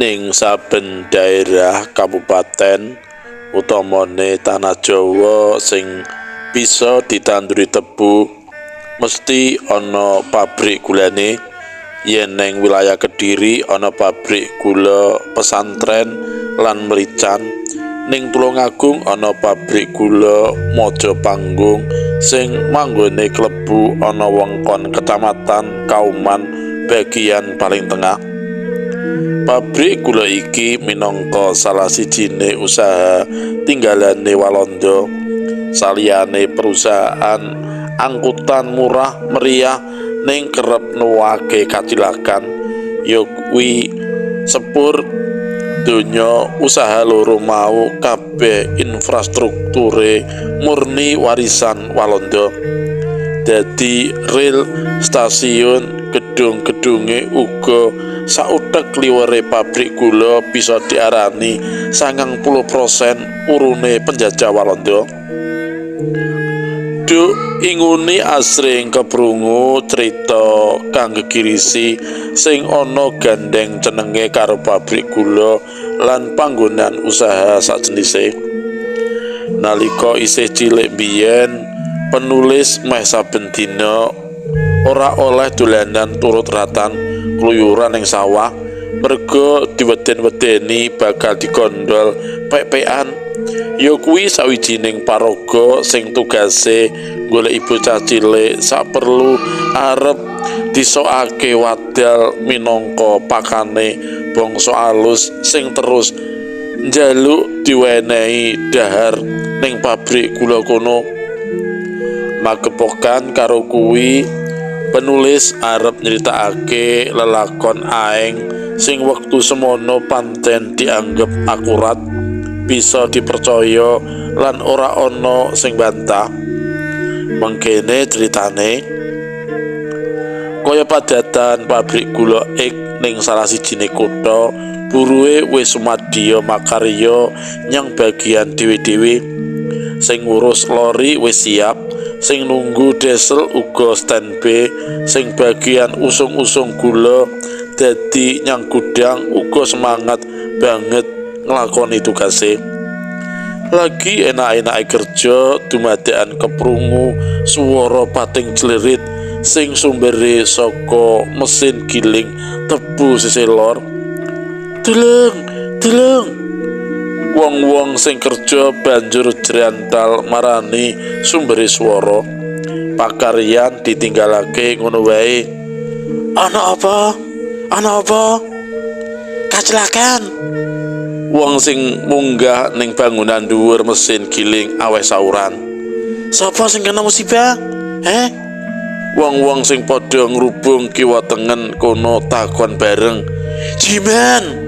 ning saben daerah kabupaten utamane tanah Jawa sing bisa ditanduri tebu mesti ana pabrik gulane. Yen neng wilayah Kediri ana pabrik gula Pesantren lan Merican. Ning Tulungagung ana pabrik gula Mojopanggung sing manggone klebu ana wewengkon Kecamatan Kauman bagian paling tengah. Pabrik gula iki minangka salah sijine usaha tinggalane Walanda. Saliyane perusahaan angkutan murah meriah ning kerep nuwake kacilakan ya kuwi sepur donya usaha loro mau kabeh infrastrukture murni warisan Walanda. Dadi ril, stasiun, gedung-gedunge uga sautek liwere pabrik gula bisa diarani 90% urune penjajah Walanda. Duk inguni asring keprungu crita kang gegirisi sing ana gandeng cenenge karo pabrik gula lan panggonan usaha sajenise. Nalika isih cilik biyen, penulis meh saben dina ora oleh dolanan turut ratan kluyuran ning sawah merga diweden-wedeni bakal digondol pek-pekan. Ya kuwi sawijining paraga sing tugase goleki bocah cilik saperlu arep disokake wadal minangka pakane bangsa alus sing terus njaluk diwenehi dahar ning pabrik gula kono. Magepokan karo kuwi, penulis arep nyritakake lelakon aeng sing wektu semono pancen dianggep akurat, bisa dipercaya lan ora ana sing bantah. Mengkene critane kaya padatan pabrik gula ik ning salah sijine kutha, buruhe wis sumadya makarya nyang bagian dhewe-dhewe. Sing ngurus lori wis siap, sing nunggu diesel uga standby, sing bagian usung-usung gula dadi nyang gudang uga semangat banget nglakoni tugase. Lagi enak-enake kerja dumadekan keprungu swara pating jlerit sing sumbere saka mesin giling tebu sisih lor. Deleng, deleng. Wong-wong sing kerja banjur jrental marani sumbere swara. Pakaryan ditinggalake ngono wae. Ana apa? Ana apa? Kecelakaan. Wong sing munggah ning bangunan dhuwur mesin giling aweh sauran. Sapa sing kena musibah? Wong-wong sing padha ngrubung kiwa tengen kono takon bareng. Jiman.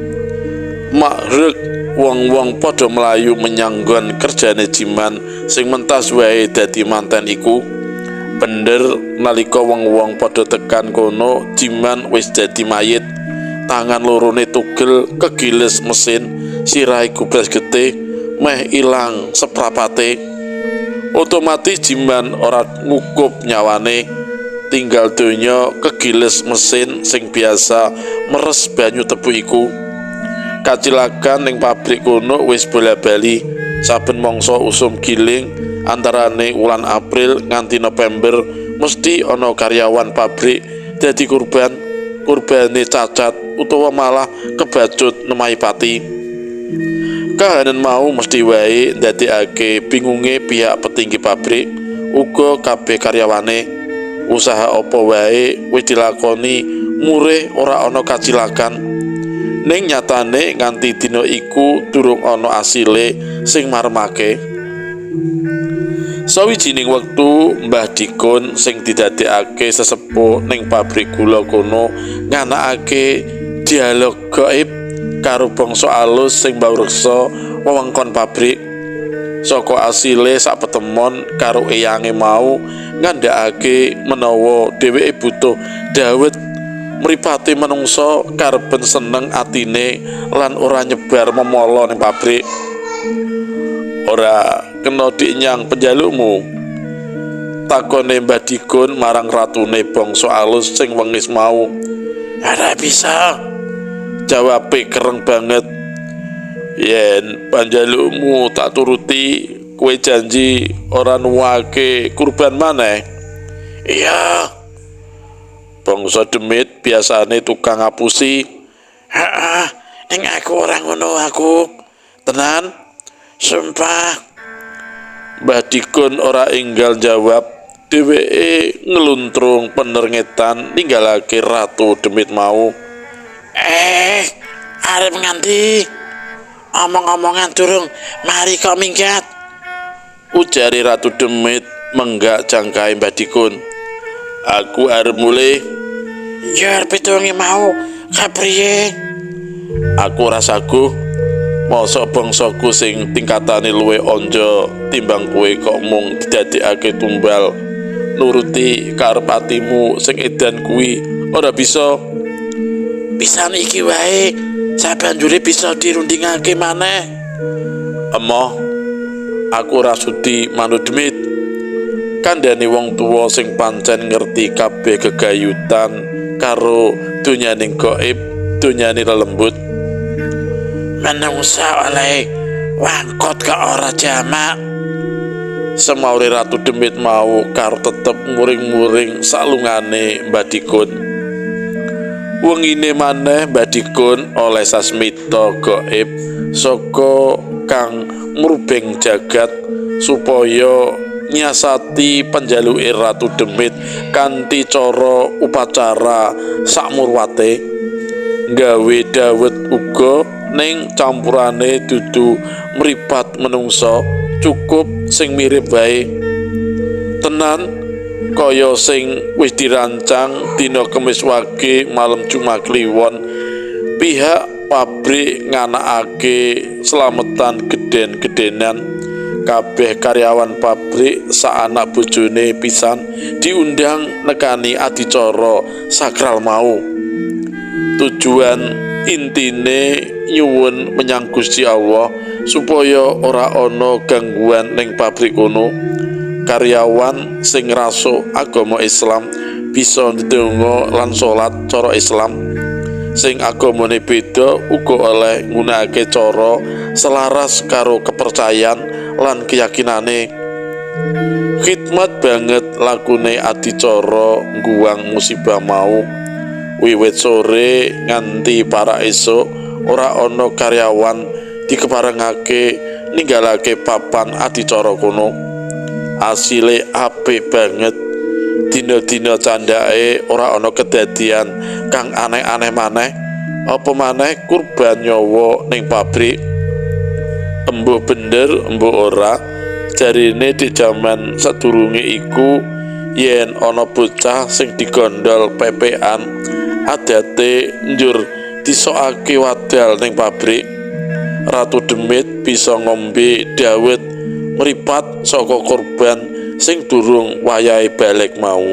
Makrek wong-wong padha mlayu menyang nggon kerjane Jiman sing mentas wae dadi manten iku. Bener nalika wong-wong padha tekan kono, Jiman wis dadi mayit. Tangan lorone tugel kegiles mesin, sirahe gubres getih, meh ilang seprapate. Otomatis Jiman ora ngukup nyawane, tinggal donya kegiles mesin sing biasa meres banyu tebu iku. Kacilakan ning pabrik kono wis bola-bali. Saben mangsa usum giling antarane wulan April nganti November mesti ana karyawan pabrik dadi kurbane cacat utawa malah kebacut nemahi pati. Kahanan mau mesti wae ndadekake bingunge pihak petinggi pabrik uga kabeh karyawane. Usaha apa wae wis dilakoni murih ora ana kacilakan. Ning nyatane nganti dina iku durung ana asile sing maremake. Sawijining wektu Mbah Dikun sing didadekake sesepuh ning pabrik gula kono nganakake dialog gaib karo bangsa alus sing mbawreksa wewengkon pabrik. Saka asile sak petemon karo eyange mau ngandhakake menawa dheweke butuh dawet mripate manungsa karepen seneng atine lan ora nyebar memala ning pabrik. Ora kena dinyang penjalukmu, takone Mbah Dikun marang ratune bangsa alus sing wengis mau. Ora bisa, Jawabe kereng banget. Yen panjalukmu tak turuti, kowe janji ora nuwake kurban maneh. Iya. Bangsa demit biasane tukang ngapusi. Heeh, ning aku ora ngono aku. Tenan? Sumpah. Mbah Dikun ora enggal jawab. Dheweke ngeluntrung penerngetan ninggalake Ratu Demit mau. Arep nganti? Omong-omongan durung mari kok minggat. Ujari Ratu Demit menggak jangkai Mbah Dikun. Aku arep mulih. Jar pitunge mau kapriye? Aku rasaku mosok bangsaku sing tingkatane luwih anja timbang kowe kok mung didadekake tumbal nuruti karep atimu sing edan kuwi ora bisa. Pisan iki wae sabanjure bisa dirundingake maneh. Emoh, aku ora sudi manut Demit. Kandhane wong tuwa sing pancen ngerti kabeh gegayutan karo donyaning gaib, donyane lelembut. Manungsa oleh wangkot ke ora jamak. Semaure Ratu Demit mau karo tetep muring-muring salungane Mbah Dikun. Wengine maneh Mbah Dikun oleh sasmita gaib saka kang mrubeng jagat supaya nyiasati panjaluke Ratu Demit kanthi cara upacara sakmurwate. Gawe dawet uga ning campurane dudu mripat menungsa, cukup sing mirip wae. Tenan kaya sing wis dirancang dina Kemis Wage malem Jumat Kliwon. Pihak pabrik nganakake slametan geden-gedenan. Kabeh karyawan pabrik sak anak bojone pisan diundang nekani adicara sakral mau. Tujuan intine nyuwun menyang Gusti Allah supaya ora ana gangguan ning pabrik kono. Karyawan sing ngrasuk agama Islam bisa ndedonga lan salat cara Islam. Sing agamane beda uga oleh nggunakake cara selaras karo kepercayaan lan keyakinane. Khidmat banget lakune adicara ngguwang musibah mau. Wiwit sore nganti para esuk ora ana karyawan dikeparengake ninggalake papan adicara kono. Asile apik banget. Dina-dina candhake ora ana kedadian kang aneh-aneh maneh. Apa maneh kurban nyawa ning pabrik. Embuh bener embuh ora, jarine di jaman sadurunge iku yen ana bocah sing digondol pepekan adate njur disokake wadal ning pabrik. Ratu Demit bisa ngombe dawet mripat saka korban sing durung wayahe balik mau.